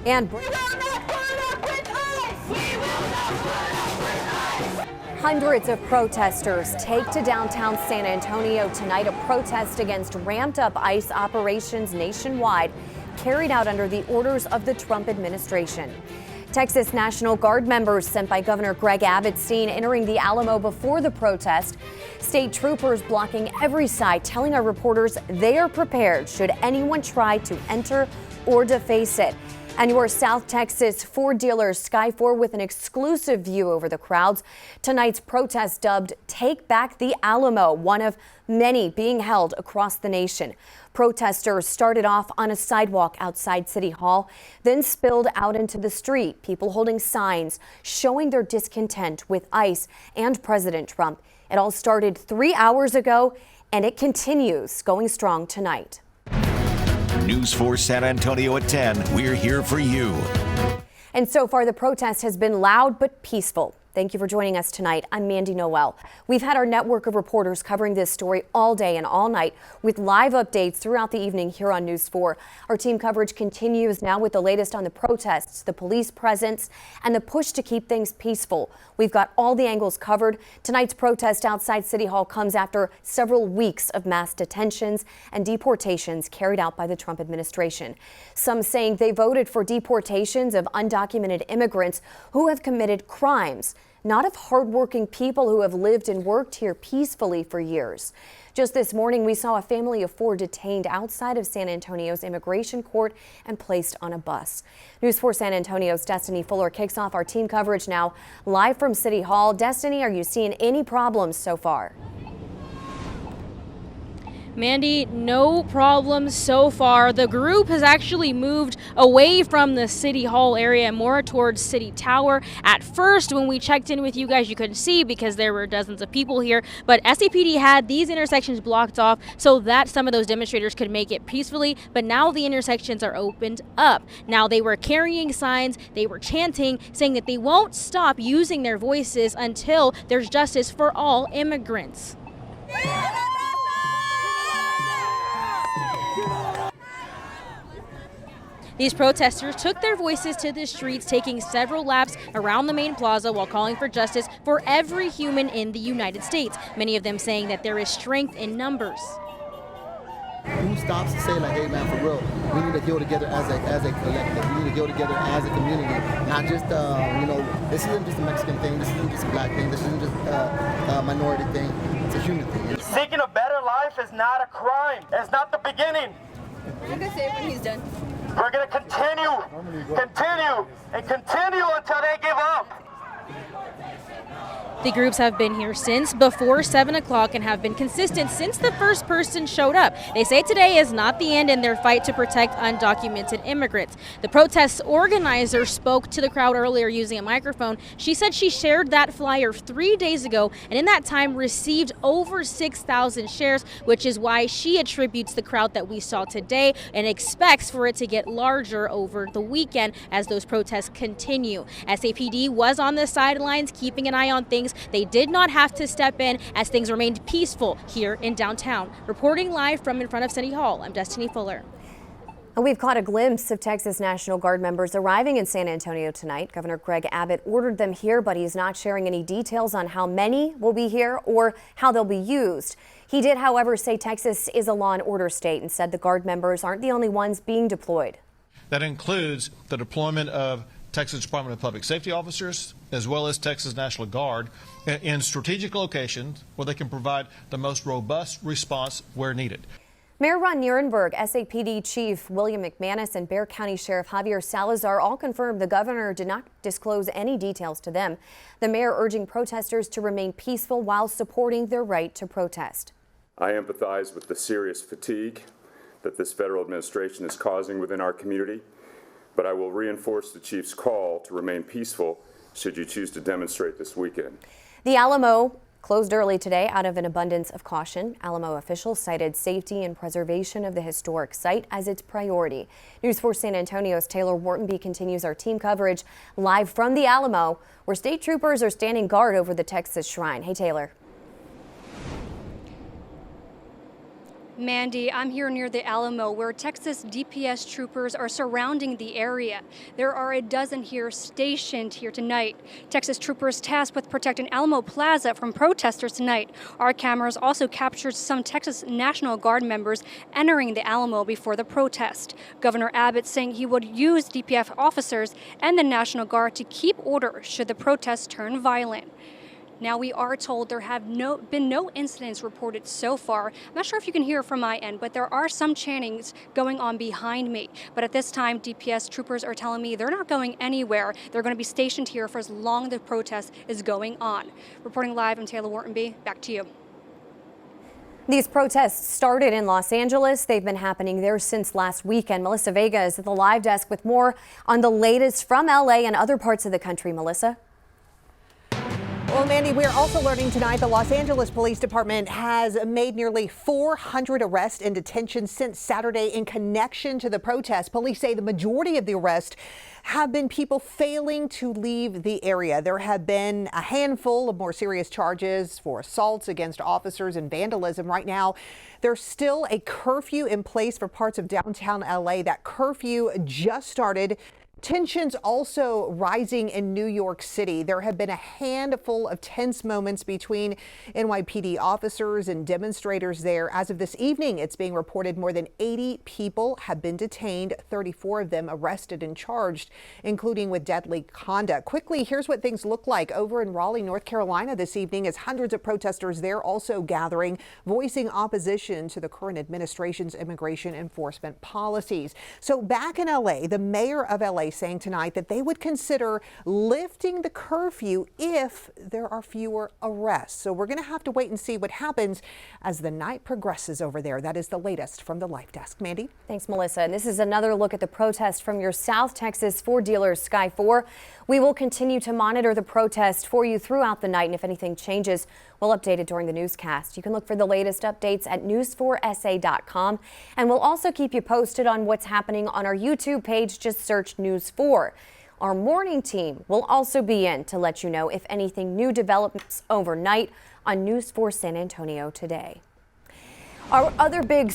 And hundreds of protesters take to downtown San Antonio tonight, a protest against ramped up ICE operations nationwide carried out under the orders of the Trump administration. Texas National Guard members sent by Governor Greg Abbott seen entering the Alamo before the protest. State troopers blocking every side, telling our reporters they are prepared should anyone try to enter or deface it. And your South Texas Ford dealer Sky 4 with an exclusive view over the crowds. Tonight's protest dubbed Take Back the Alamo, one of many being held across the nation. Protesters started off on a sidewalk outside City Hall, then spilled out into the street, people holding signs showing their discontent with ICE and President Trump. It all started 3 hours ago, and it continues going strong tonight. News 4 San Antonio at 10. We're here for you. And so far, the protest has been loud but peaceful. Thank you for joining us tonight. I'm Mandy Noel. We've had our network of reporters covering this story all day and all night with live updates throughout the evening here on News 4. Our team coverage continues now with the latest on the protests, the police presence, and the push to keep things peaceful. We've got all the angles covered. Tonight's protest outside City Hall comes after several weeks of mass detentions and deportations carried out by the Trump administration. Some saying they voted for deportations of undocumented immigrants who have committed crimes, not of hardworking people who have lived and worked here peacefully for years. Just this morning, we saw a family of 4 detained outside of San Antonio's immigration court and placed on a bus. News 4 San Antonio's Destiny Fuller kicks off our team coverage now live from City Hall. Destiny, are you seeing any problems so far? Mandy, no problems so far. The group has actually moved away from the City Hall area and more towards City Tower. At first, when we checked in with you guys, you couldn't see because there were dozens of people here, but SAPD had these intersections blocked off so that some of those demonstrators could make it peacefully, but now the intersections are opened up. Now, they were carrying signs, they were chanting, saying that they won't stop using their voices until there's justice for all immigrants. These protesters took their voices to the streets, taking several laps around the main plaza while calling for justice for every human in the United States. Many of them saying that there is strength in numbers. Who stops to say, like, hey man, for real, we need to go together as a collective. We need to go together as a community, not just, this isn't just a Mexican thing, this isn't just a black thing, this isn't just a minority thing, it's a human thing. Seeking a better life is not a crime. It's not the beginning. I'm gonna say it when he's done. We're gonna continue until they give up. The groups have been here since before 7 o'clock and have been consistent since the first person showed up. They say today is not the end in their fight to protect undocumented immigrants. The protest's organizer spoke to the crowd earlier using a microphone. She said she shared that flyer 3 days ago and in that time received over 6,000 shares, which is why she attributes the crowd that we saw today and expects for it to get larger over the weekend as those protests continue. SAPD was on the sidelines keeping an eye on things. They did not have to step in as things remained peaceful here in downtown. Reporting live from in front of City Hall, I'm Destiny Fuller. We've caught a glimpse of Texas National Guard members arriving in San Antonio tonight. Governor Greg Abbott ordered them here, but he's not sharing any details on how many will be here or how they'll be used. He did, however, say Texas is a law and order state and said the Guard members aren't the only ones being deployed. That includes the deployment of Texas Department of Public Safety officers, as well as Texas National Guard, in strategic locations where they can provide the most robust response where needed. Mayor Ron Nirenberg, SAPD Chief William McManus, and Bexar County Sheriff Javier Salazar all confirmed the governor did not disclose any details to them. The mayor urging protesters to remain peaceful while supporting their right to protest. I empathize with the serious fatigue that this federal administration is causing within our community, but I will reinforce the chief's call to remain peaceful should you choose to demonstrate this weekend. The Alamo closed early today out of an abundance of caution. Alamo officials cited safety and preservation of the historic site as its priority. News 4 San Antonio's Taylor Whartonby continues our team coverage live from the Alamo, where state troopers are standing guard over the Texas Shrine. Hey, Taylor. Mandy, I'm here near the Alamo where Texas DPS troopers are surrounding the area. There are a dozen here stationed here tonight. Texas troopers tasked with protecting Alamo Plaza from protesters tonight. Our cameras also captured some Texas National Guard members entering the Alamo before the protest. Governor Abbott saying he would use DPS officers and the National Guard to keep order should the protests turn violent. Now, we are told there have been no incidents reported so far. I'm not sure if you can hear from my end, but there are some chantings going on behind me. But at this time, DPS troopers are telling me they're not going anywhere. They're going to be stationed here for as long as the protest is going on. Reporting live, I'm Taylor Whartonby. Back to you. These protests started in Los Angeles. They've been happening there since last weekend. Melissa Vega is at the live desk with more on the latest from LA and other parts of the country. Melissa? Well, Mandy, we're also learning tonight the Los Angeles Police Department has made nearly 400 arrests and detentions since Saturday in connection to the protest. Police say the majority of the arrests have been people failing to leave the area. There have been a handful of more serious charges for assaults against officers and vandalism. Right now, there's still a curfew in place for parts of downtown LA. That curfew just started. Tensions also rising in New York City. There have been a handful of tense moments between NYPD officers and demonstrators there. As of this evening, it's being reported more than 80 people have been detained, 34 of them arrested and charged, including with deadly conduct. Quickly, here's what things look like over in Raleigh, North Carolina this evening as hundreds of protesters there also gathering, voicing opposition to the current administration's immigration enforcement policies. So back in LA, the mayor of LA saying tonight that they would consider lifting the curfew if there are fewer arrests. So we're going to have to wait and see what happens as the night progresses over there. That is the latest from the Live Desk. Mandy? Thanks, Melissa. And this is another look at the protest from your South Texas Ford dealer, Sky 4. We will continue to monitor the protest for you throughout the night, and if anything changes, we'll update it during the newscast. You can look for the latest updates at news4sa.com, and we'll also keep you posted on what's happening on our YouTube page. Just search News 4. Our morning team will also be in to let you know if anything new develops overnight on News 4 San Antonio today. Our other big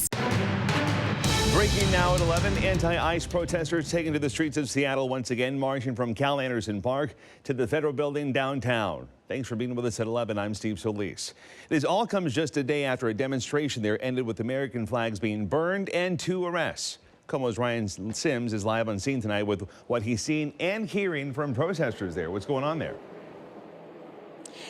Breaking now at 11, anti-ICE protesters taking to the streets of Seattle once again, marching from Cal Anderson Park to the Federal Building downtown. Thanks for being with us at 11. I'm Steve Solis. This all comes just a day after a demonstration there ended with American flags being burned and 2 arrests. KOMO's Ryan Sims is live on scene tonight with what he's seen and hearing from protesters there. What's going on there?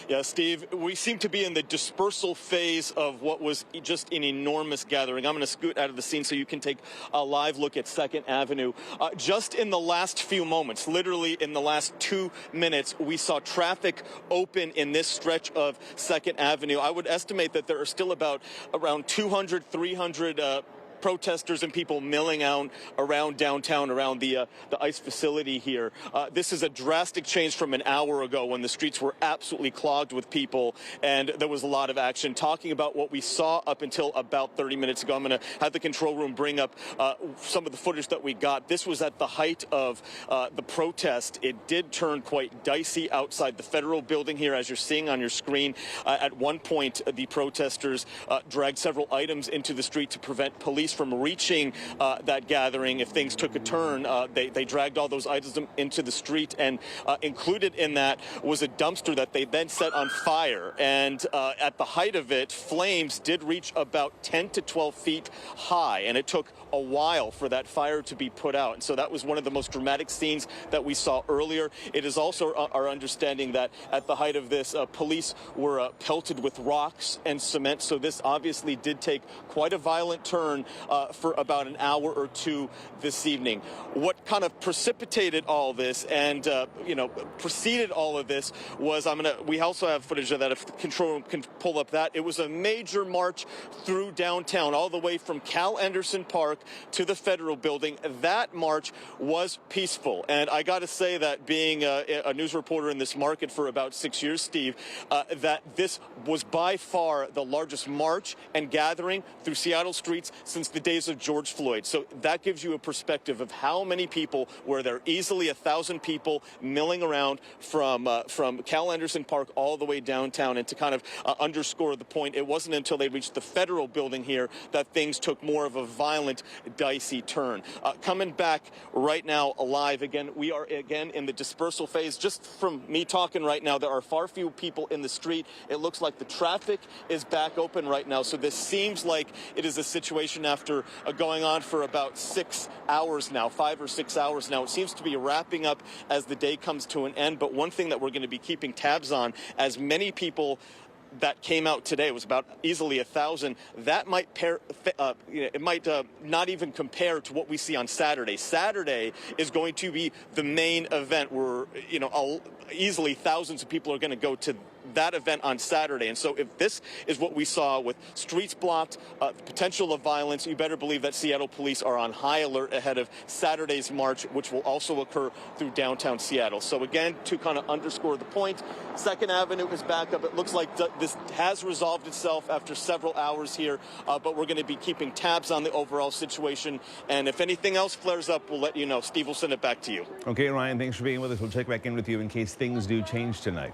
Yeah, Steve, we seem to be in the dispersal phase of what was just an enormous gathering. I'm going to scoot out of the scene so you can take a live look at 2nd Avenue. Just in the last few moments, literally in the last 2 minutes, we saw traffic open in this stretch of 2nd Avenue. I would estimate that there are still around 200, 300 protesters and people milling out around downtown, around the ICE facility here. This is a drastic change from an hour ago when the streets were absolutely clogged with people and there was a lot of action. Talking about what we saw up until about 30 minutes ago, I'm going to have the control room bring up some of the footage that we got. This was at the height of the protest. It did turn quite dicey outside the Federal Building here, as you're seeing on your screen. At one point, the protesters dragged several items into the street to prevent police from reaching that gathering. If things took a turn, they dragged all those items into the street, and included in that was a dumpster that they then set on fire. And at the height of it, flames did reach about 10 to 12 feet high, and it took a while for that fire to be put out. And so that was one of the most dramatic scenes that we saw earlier. It is also our understanding that at the height of this, police were pelted with rocks and cement. So this obviously did take quite a violent turn for about an hour or two this evening. What kind of precipitated all this and preceded all of this was we also have footage of that if the control room can pull up that. It was a major march through downtown, all the way from Cal Anderson Park to the Federal Building. That march was peaceful, and I got to say that being a news reporter in this market for about 6 years, Steve, that this was by far the largest march and gathering through Seattle streets since since the days of George Floyd. So that gives you a perspective of how many people, where there are easily 1,000 people milling around from Cal Anderson Park all the way downtown. And to kind of underscore the point, it wasn't until they reached the federal building here that things took more of a violent, dicey turn. Coming back right now live again, we are again in the dispersal phase. Just from me talking right now, there are far fewer people in the street. It looks like the traffic is back open right now. So this seems like it is a situation after going on for about 6 hours now, 5 or 6 hours now. It seems to be wrapping up as the day comes to an end. But one thing that we're going to be keeping tabs on, as many people that came out today, it was about easily 1,000. That might not even compare to what we see on Saturday. Saturday is going to be the main event where easily thousands of people are going to go to that event on Saturday. And so if this is what we saw with streets blocked, potential of violence, you better believe that Seattle police are on high alert ahead of Saturday's march, which will also occur through downtown Seattle. So again, to kind of underscore the point, 2nd Avenue is back up. It looks like this has resolved itself after several hours here, but we're going to be keeping tabs on the overall situation. And if anything else flares up, we'll let you know. Steve, we'll send it back to you. Okay, Ryan, thanks for being with us. We'll check back in with you in case things do change tonight.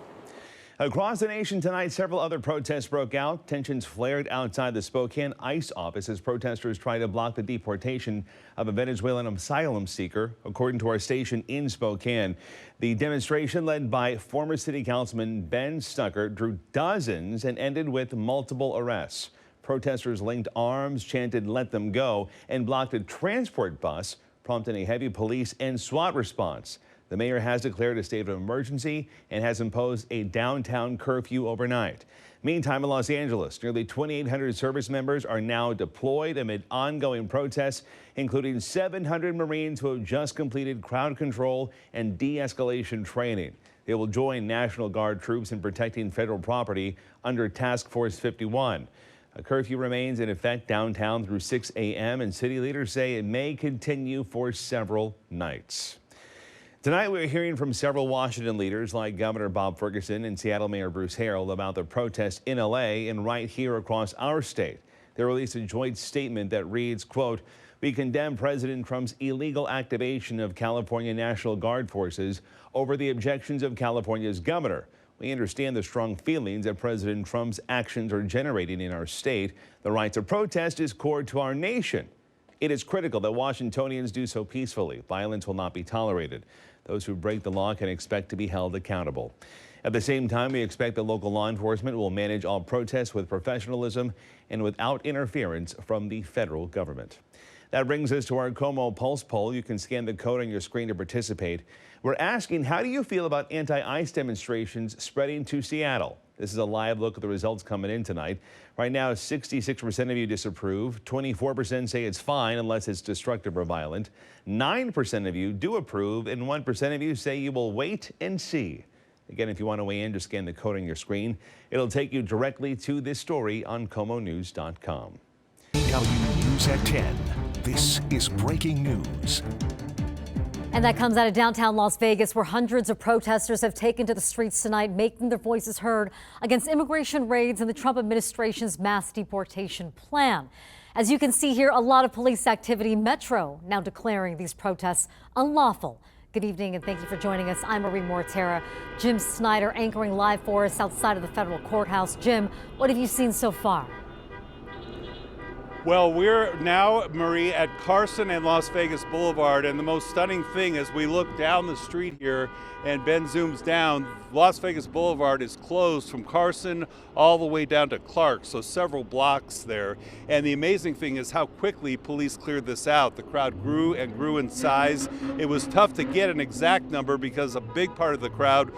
Across the nation tonight, several other protests broke out. Tensions flared outside the Spokane ICE office as protesters tried to block the deportation of a Venezuelan asylum seeker. According to our station in Spokane, the demonstration led by former city councilman Ben Stucker drew dozens and ended with multiple arrests. Protesters linked arms, chanted "Let them go," and blocked a transport bus, prompting a heavy police and SWAT response. The mayor has declared a state of emergency and has imposed a downtown curfew overnight. Meantime, in Los Angeles, nearly 2,800 service members are now deployed amid ongoing protests, including 700 Marines who have just completed crowd control and de-escalation training. They will join National Guard troops in protecting federal property under Task Force 51. A curfew remains in effect downtown through 6 a.m., and city leaders say it may continue for several nights. Tonight, we're hearing from several Washington leaders like Governor Bob Ferguson and Seattle Mayor Bruce Harrell about the protests in L.A. and right here across our state. They released a joint statement that reads, quote, "We condemn President Trump's illegal activation of California National Guard forces over the objections of California's governor. We understand the strong feelings that President Trump's actions are generating in our state. The right to protest is core to our nation. It is critical that Washingtonians do so peacefully. Violence will not be tolerated. Those who break the law can expect to be held accountable. At the same time, we expect that local law enforcement will manage all protests with professionalism and without interference from the federal government." That brings us to our Como Pulse poll. You can scan the code on your screen to participate. We're asking, how do you feel about anti-ICE demonstrations spreading to Seattle? This is a live look at the results coming in tonight. Right now, 66% of you disapprove, 24% say it's fine unless it's destructive or violent, 9% of you do approve, and 1% of you say you will wait and see. Again, if you want to weigh in, just scan the code on your screen. It'll take you directly to this story on KomoNews.com. KW News at 10. This is breaking news. And that comes out of downtown Las Vegas, where hundreds of protesters have taken to the streets tonight, making their voices heard against immigration raids and the Trump administration's mass deportation plan. As you can see here, a lot of police activity. Metro now declaring these protests unlawful. Good evening and thank you for joining us. I'm Marie Mortera. Jim Snyder anchoring live for us outside of the federal courthouse. Jim, what have you seen so far? Well, we're now, Marie, at Carson and Las Vegas Boulevard, and the most stunning thing as we look down the street here and Ben zooms down, Las Vegas Boulevard is closed from Carson all the way down to Clark, so several blocks there. And the amazing thing is how quickly police cleared this out. The crowd grew and grew in size. It was tough to get an exact number because a big part of the crowd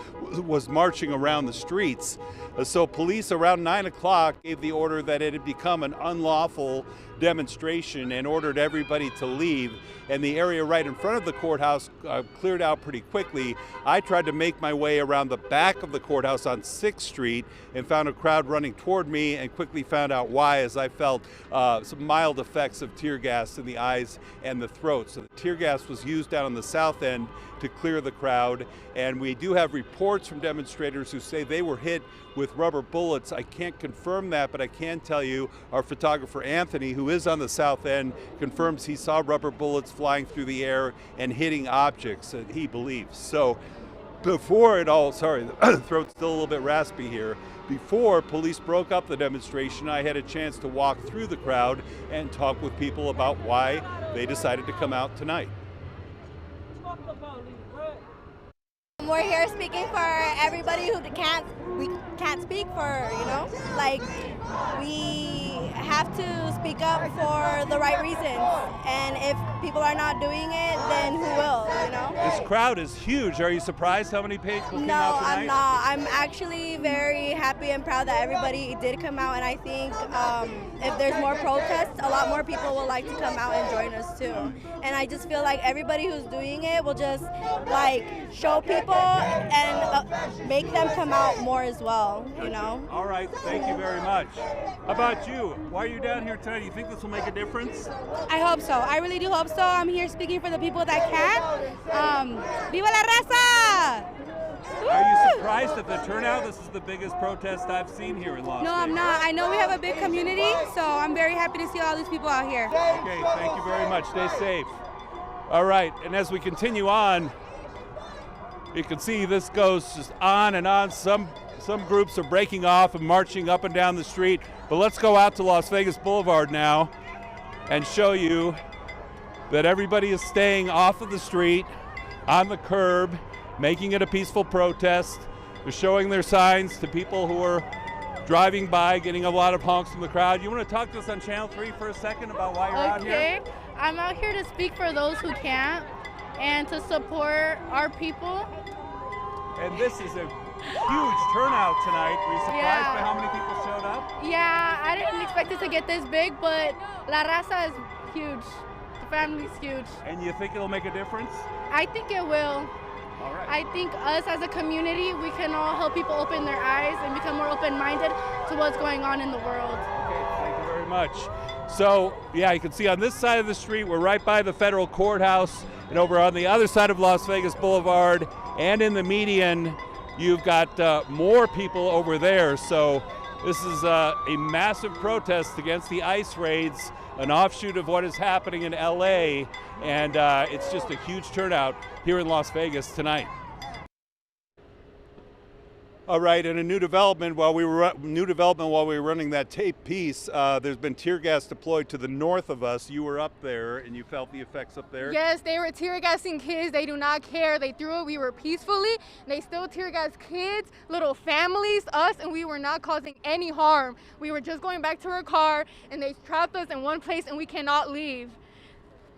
was marching around the streets. So police around 9 o'clock gave the order that it had become an unlawful demonstration and ordered everybody to leave. And the area right in front of the courthouse cleared out pretty quickly. I tried to make my way around the back of the courthouse on 6th Street and found a crowd running toward me and quickly found out why as I felt some mild effects of tear gas in the eyes and the throat. So the tear gas was used down on the south end to clear the crowd. And we do have reports from demonstrators who say they were hit with rubber bullets. I can't confirm that, but I can tell you our photographer Anthony, who who is on the south end, confirms he saw rubber bullets flying through the air and hitting objects that he believes. So before it all, sorry, the throat's still a little bit raspy here. Before police broke up the demonstration, I had a chance to walk through the crowd and talk with people about why they decided to come out tonight. We're here speaking for everybody who we can't speak for, like we have to speak up for the right reasons, and if people are not doing it, then who will, This crowd is huge. Are you surprised how many people came out tonight? No, I'm not. I'm actually very happy and proud that everybody did come out, and I think if there's more protests, a lot more people will like to come out and join us too. And I just feel like everybody who's doing it will just like show people and make them come out more as well, All right, thank you very much. How about you? Why are you down here tonight? Do you think this will make a difference? I hope so. I really do hope so. I'm here speaking for the people that can. Viva la raza! Are you surprised at the turnout? This is the biggest protest I've seen here in Las Vegas. No, I'm not. I know we have a big community, so I'm very happy to see all these people out here. Okay, thank you very much. Stay safe. All right, and as we continue on, you can see this goes just on and on. Some groups are breaking off and marching up and down the street. But let's go out to Las Vegas Boulevard now and show you that everybody is staying off of the street, on the curb, making it a peaceful protest. They're showing their signs to people who are driving by, getting a lot of honks from the crowd. You want to talk to us on Channel 3 for a second about why you're out here? Okay, I'm out here to speak for those who can't and to support our people. And this is a huge turnout tonight. Were you surprised by how many people showed up? Yeah, I didn't expect it to get this big, but La Raza is huge. The family's huge. And you think it'll make a difference? I think it will. All right. I think us as a community, we can all help people open their eyes and become more open-minded to what's going on in the world. Okay, thank you very much. So, yeah, you can see on this side of the street, we're right by the federal courthouse, and over on the other side of Las Vegas Boulevard and in the median, you've got more people over there. So this is a massive protest against the ICE raids, an offshoot of what is happening in LA, and it's just a huge turnout here in Las Vegas tonight. All right, and a new development while we were running that tape piece. There's been tear gas deployed to the north of us. You were up there, and you felt the effects up there. Yes, they were tear gassing kids. They do not care. They threw it. We were peacefully. They still tear gas kids, little families, us, and we were not causing any harm. We were just going back to our car, and they trapped us in one place, and we cannot leave.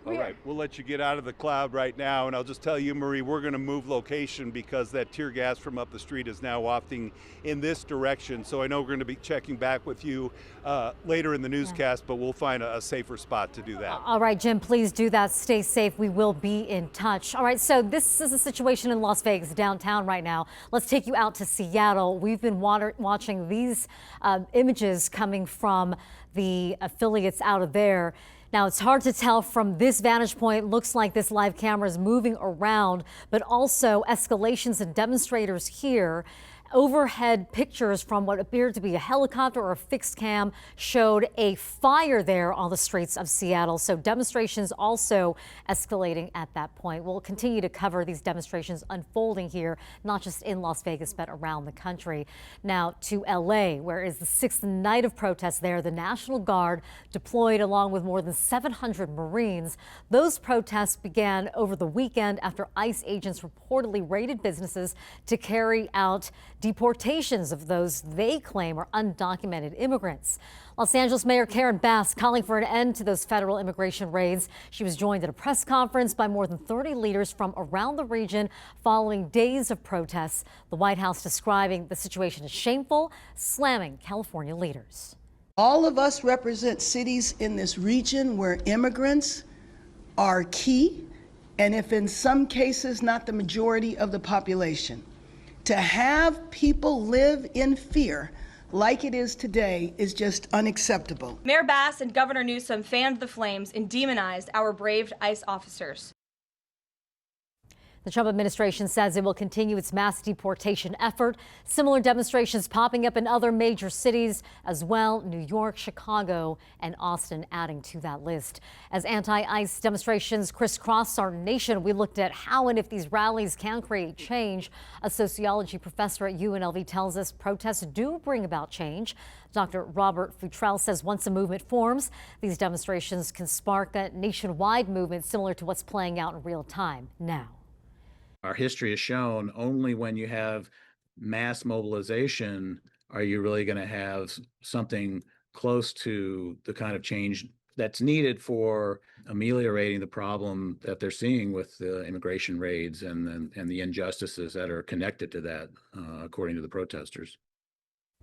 All right, we'll let you get out of the cloud right now, and I'll just tell you, Marie, we're going to move location because that tear gas from up the street is now wafting in this direction. So I know we're going to be checking back with you later in the newscast, but we'll find a safer spot to do that. All right, Jim, please do that. Stay safe. We will be in touch. All right, so this is a situation in Las Vegas, downtown right now. Let's take you out to Seattle. We've been watching these images coming from the affiliates out of there. Now, it's hard to tell from this vantage point. Looks like this live camera is moving around, but also escalations and demonstrators here. Overhead pictures from what appeared to be a helicopter or a fixed cam showed a fire there on the streets of Seattle. So demonstrations also escalating at that point. We'll continue to cover these demonstrations unfolding here, not just in Las Vegas, but around the country. Now to LA, where is the sixth night of protests there. The National Guard deployed along with more than 700 Marines. Those protests began over the weekend after ICE agents reportedly raided businesses to carry out deportations of those they claim are undocumented immigrants. Los Angeles Mayor Karen Bass calling for an end to those federal immigration raids. She was joined at a press conference by more than 30 leaders from around the region following days of protests. The White House describing the situation as shameful, slamming California leaders. All of us represent cities in this region where immigrants are key, and if in some cases not the majority of the population. To have people live in fear like it is today is just unacceptable. Mayor Bass and Governor Newsom fanned the flames and demonized our brave ICE officers. The Trump administration says it will continue its mass deportation effort. Similar demonstrations popping up in other major cities as well, New York, Chicago, and Austin adding to that list. As anti-ICE demonstrations crisscross our nation, we looked at how and if these rallies can create change. A sociology professor at UNLV tells us protests do bring about change. Dr. Robert Futrell says once a movement forms, these demonstrations can spark a nationwide movement similar to what's playing out in real time now. Our history has shown only when you have mass mobilization are you really going to have something close to the kind of change that's needed for ameliorating the problem that they're seeing with the immigration raids and the injustices that are connected to that, according to the protesters.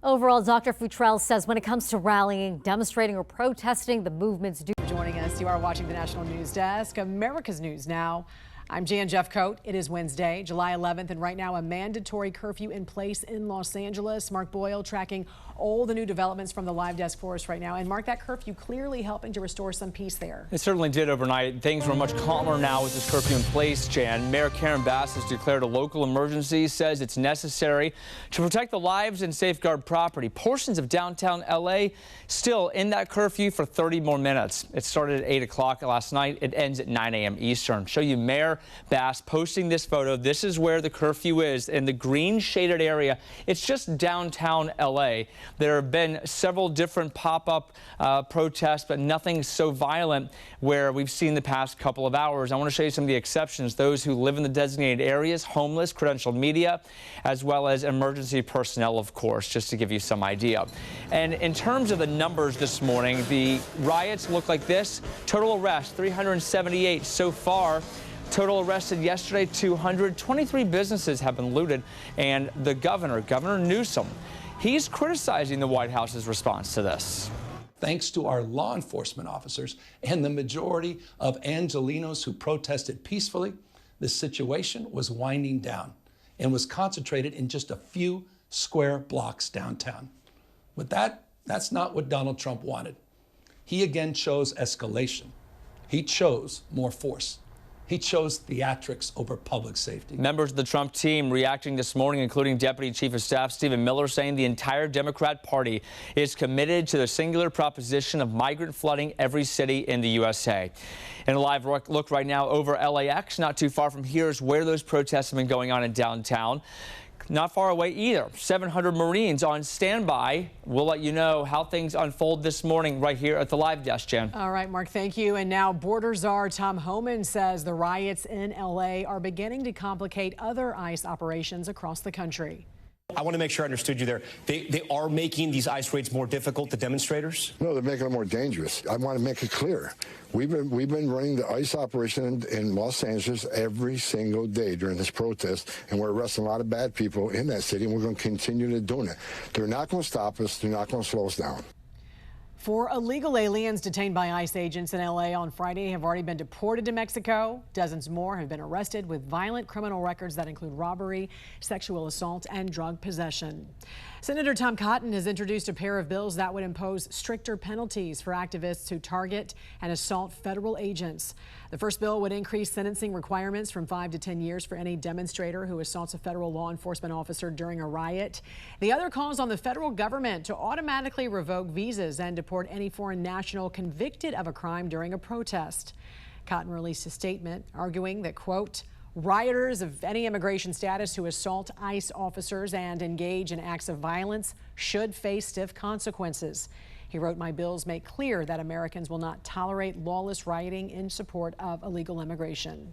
Overall, Dr. Futrell says when it comes to rallying, demonstrating, or protesting, the movements do. Joining us, you are watching the National News Desk, America's News Now. I'm Jan Jeffcoat. It is Wednesday, July 11th, and right now a mandatory curfew in place in Los Angeles. Mark Boyle tracking all the new developments from the live desk for us right now. And Mark, that curfew clearly helping to restore some peace there. It certainly did overnight. Things were much calmer now with this curfew in place, Jan. Mayor Karen Bass has declared a local emergency, says it's necessary to protect the lives and safeguard property. Portions of downtown L.A. still in that curfew for 30 more minutes. It started at 8 o'clock last night. It ends at 9 a.m. Eastern. Show you Mayor Bass posting this photo. This is where the curfew is in the green shaded area. It's just downtown L.A. There have been several different pop-up protests, but nothing so violent where we've seen the past couple of hours. I want to show you some of the exceptions. Those who live in the designated areas, homeless, credentialed media, as well as emergency personnel, of course, just to give you some idea. And in terms of the numbers this morning, the riots look like this. Total arrests, 378 so far. Total arrested yesterday, 223 businesses have been looted. And the Governor Newsom, he's criticizing the White House's response to this. Thanks to our law enforcement officers and the majority of Angelenos who protested peacefully, the situation was winding down and was concentrated in just a few square blocks downtown. But that's not what Donald Trump wanted. He again chose escalation. He chose more force. He chose theatrics over public safety. Members of the Trump team reacting this morning, including Deputy Chief of Staff Stephen Miller, saying the entire Democrat Party is committed to the singular proposition of migrant flooding every city in the USA. And a live look right now over LAX, not too far from here, is where those protests have been going on in downtown. Not far away either. 700 Marines on standby. We'll let you know how things unfold this morning right here at the live desk, Jen. All right, Mark, thank you. And now border czar Tom Homan says the riots in L.A. are beginning to complicate other ICE operations across the country. I want to make sure I understood you there. They are making these ICE raids more difficult to demonstrators? No, they're making them more dangerous. I want to make it clear. We've been running the ICE operation in Los Angeles every single day during this protest, and we're arresting a lot of bad people in that city, and we're going to continue to do it. They're not going to stop us. They're not going to slow us down. 4 illegal aliens detained by ICE agents in L.A. on Friday have already been deported to Mexico. Dozens more have been arrested with violent criminal records that include robbery, sexual assault, and drug possession. Senator Tom Cotton has introduced a pair of bills that would impose stricter penalties for activists who target and assault federal agents. The first bill would increase sentencing requirements from 5 to 10 years for any demonstrator who assaults a federal law enforcement officer during a riot. The other calls on the federal government to automatically revoke visas and deport any foreign national convicted of a crime during a protest. Cotton released a statement arguing that, quote, rioters of any immigration status who assault ICE officers and engage in acts of violence should face stiff consequences. He wrote, my bills make clear that Americans will not tolerate lawless rioting in support of illegal immigration.